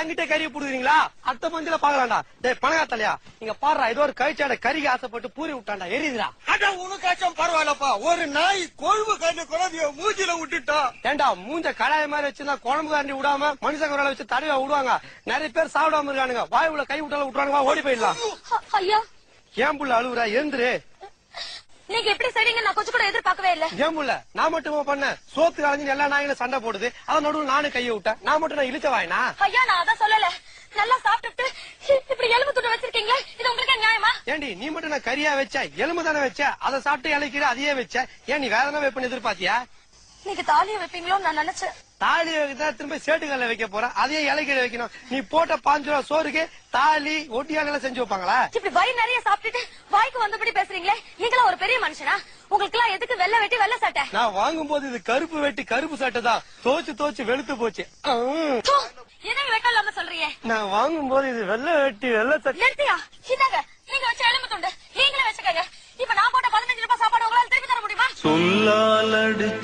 என்கிட்ட கறியை புடுறீங்களா? அத்த மஞ்சள பாக்கலாம்டா. டேய் பணக்காரத்தலையா, நீங்க பாடுறா ஏதோ ஒரு கழிச்சாட கறிக்கு ஆசைப்பட்டு பூரி விட்டான்டா, எரியுதுடா. அட உனக்காச்சும் பரவாயில்லப்பா, ஒரு நாய் கொழுவு கண்ணு குழந்தைய மூஞ்சில விட்டுட்டா. ஏண்டா மூஞ்ச கடாய மாதிரி வச்சிருந்தா குழம்பு காண்டி விடாம மனுஷங்க குரலை வச்சு தடவை விடுவாங்க. நிறைய பேர் சாப்பிடாம இருக்கானுங்க. வாய் உள்ள கை விட்டாலும் விட்டுறாங்க. ஓடி போயிடலாம். ஐயா ஏன் புள்ள அழுவுறா? எழுந்துரு. நீங்க எப்படி செய்வீங்க நான் கொஞ்சம் கூட எதிர்பார்க்கவே இல்ல. ஏன் புள்ள நான் மட்டுமா பண்ண? சோத்து கலைஞ்சு எல்லா நாய்களும் சண்டை போடுது. அதான் நடுவில் நானும் கையை விட்டேன். நான் மட்டும் நான் இழுச்ச வாயினா? ஐயா நான் அதான் சொல்லல. நல்லா சாப்பிட்டு இப்படி எலும்பு துண்டு வச்சிருக்கீங்க, இது உங்களுக்கு நியாயமா? ஏண்டி நீ மட்டும் நான் கறியா வச்ச? எலும்பு தானே வச்ச. அதை சாப்பிட்டு இலைக்கிற அதையே வச்ச. ஏன் நீ வேற என்ன வைப்பன்னு எதிர்பார்த்தியா? நீங்க தாலியை வைப்பீங்களோ நான் நினைச்சேன். தாலி வைக்கதான் திரும்ப சேட்டுக்கல்ல வைக்க போற, அதையே இலைக்கிற வைக்கணும். நீ போட்ட 5 ரூபா சோறுக்கு தாலி ஒட்டியால செஞ்சு வைப்பாங்களா? இப்படி வயிறு நிறைய சாப்பிட்டுட்டு வாய்க்கு வந்தபடி பேசுறீங்களே, நீங்களா ஒரு பெரிய மனுஷனா? உங்களுக்கு எல்லாம் எதுக்கு வெள்ளை வெட்டி வெள்ளை சட்டை? நான் வாங்கும் போது இது கருப்பு வெட்டி கருப்பு சட்டை தான். தோச்சு வெளுத்து போச்சு. எதை வெட்டம் இல்லாம சொல்றீங்க? நான் வாங்கும் போது இது வெள்ளை வெட்டி வெள்ளை சட்டை. நிறுத்தியா? இதாங்க நீங்க வச்ச எலும்பு துண்டு, நீங்களே வச்சுக்கங்க. இப்ப நான் போட்ட 15 ரூபாய் சாப்பாடு உங்களால திருப்பி தர முடியுமா? சொல்லால்